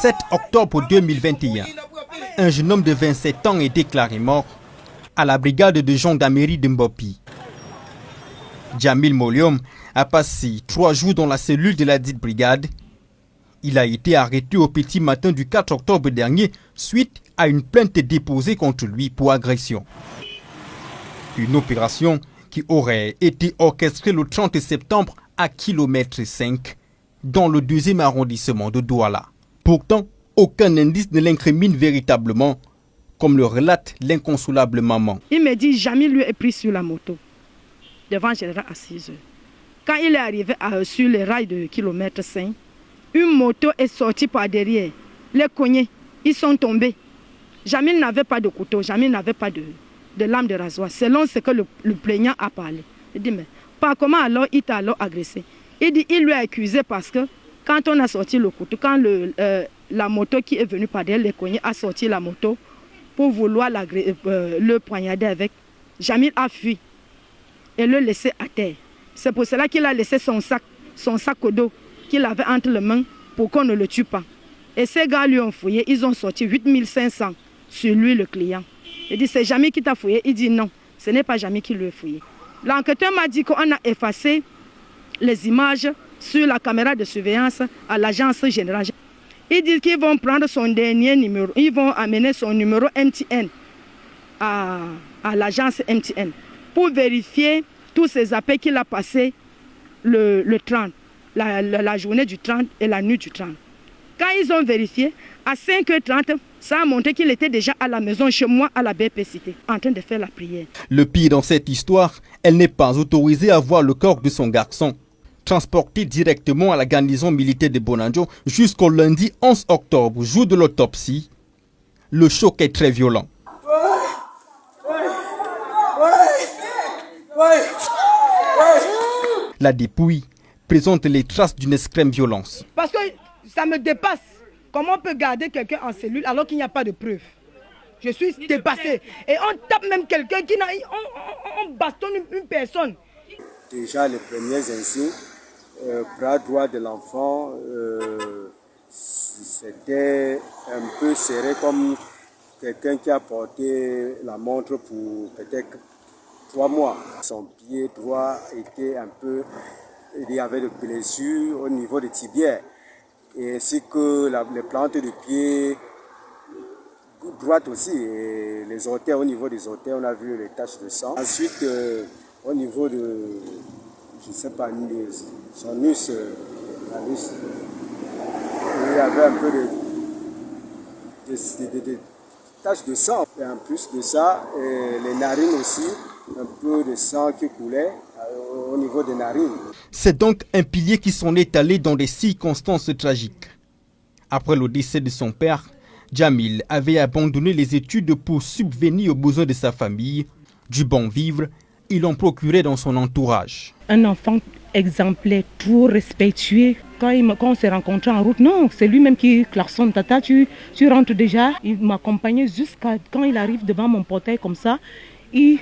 7 octobre 2021, un jeune homme de 27 ans est déclaré mort à la brigade de gendarmerie de Mbopi. Djamil Moliom a passé 3 jours dans la cellule de la dite brigade. Il a été arrêté au petit matin du 4 octobre dernier suite à une plainte déposée contre lui pour agression. Une opération qui aurait été orchestrée le 30 septembre à kilomètre 5 dans le 2e arrondissement de Douala. Pourtant, aucun indice ne l'incrimine véritablement, comme le relate l'inconsolable maman. Il me dit, Jamil lui est pris sur la moto, devant Général à 6 heures. Quand il est arrivé sur les rails de kilomètre 5, une moto est sortie par derrière. Les cognés, ils sont tombés. Jamil n'avait pas de couteau, Jamil n'avait pas de lame de rasoir, selon ce que le plaignant a parlé. Il dit, mais par comment alors il t'a alors agressé? Il dit, il lui a accusé parce que quand on a sorti le couteau, quand la moto qui est venue par derrière les cognés a sorti la moto pour vouloir le poignarder avec, Jamil a fui et le laissé à terre. C'est pour cela qu'il a laissé son sac au dos qu'il avait entre les mains pour qu'on ne le tue pas. Et ces gars lui ont fouillé, ils ont sorti 8500 sur lui, le client. Il dit, c'est Jamil qui t'a fouillé? Il dit non, ce n'est pas Jamil qui lui a fouillé. L'enquêteur m'a dit qu'on a effacé les images sur la caméra de surveillance à l'agence générale. Ils disent qu'ils vont prendre son dernier numéro, ils vont amener son numéro MTN à l'agence MTN pour vérifier tous ces appels qu'il a passés le 30, la journée du 30 et la nuit du 30. Quand ils ont vérifié, à 5h30, ça a montré qu'il était déjà à la maison chez moi à la BP Cité, en train de faire la prière. Le pire dans cette histoire, elle n'est pas autorisée à voir le corps de son garçon. Transporté directement à la garnison militaire de Bonanjo jusqu'au lundi 11 octobre, jour de l'autopsie, le choc est très violent. La dépouille présente les traces d'une extrême violence. Parce que ça me dépasse. Comment on peut garder quelqu'un en cellule alors qu'il n'y a pas de preuves? Je suis dépassé. Et on tape même quelqu'un qui n'a... On bastonne une personne. Déjà les premiers insignes, bras droit de l'enfant, c'était un peu serré comme quelqu'un qui a porté la montre pour peut-être 3 mois. Son pied droit était un peu... Il y avait des blessures au niveau des tibiaires. Et ainsi que les plantes de pied droite aussi. Et les orteils, au niveau des orteils, on a vu les taches de sang. Ensuite, au niveau de... je ne sais pas, son anus, il y avait un peu de taches de sang. Et en plus de ça, les narines aussi, un peu de sang qui coulait au niveau des narines. C'est donc un pilier qui s'en est allé dans des circonstances tragiques. Après le décès de son père, Djamil avait abandonné les études pour subvenir aux besoins de sa famille. Du bon vivre, il en procurait dans son entourage. Un enfant exemplaire, tout respectueux. Quand on s'est rencontrés en route, non, c'est lui-même qui klaxonne. Tata, tu rentres déjà. Il m'accompagnait jusqu'à quand il arrive devant mon portail comme ça. Il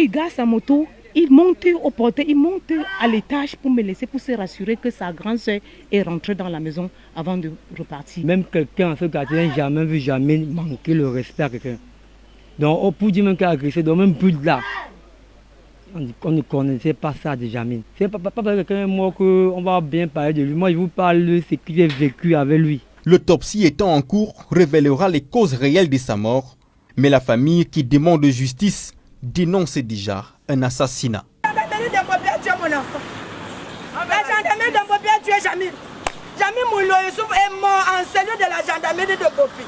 gare sa moto. Il monte au portail, il monte à l'étage pour me laisser, pour se rassurer que sa grande soeur est rentrée dans la maison avant de repartir. Même quelqu'un en ce quartier n'a jamais vu manquer le respect à quelqu'un. Donc, pour dire même qu'il a agressé, donc même plus de là. On ne connaissait pas ça de Jamil. C'est pas parce que quelqu'un est mort qu'on va bien parler de lui. Moi, je vous parle de ce qu'il a vécu avec lui. L'autopsie étant en cours révélera les causes réelles de sa mort. Mais la famille qui demande justice dénonce déjà un assassinat. La gendarmerie de Mbopi a tué mon enfant. La gendarmerie de Mbopi a tué Jamil. Jamil Moulo Youssouf est mort en cellule de la gendarmerie de Mbopi.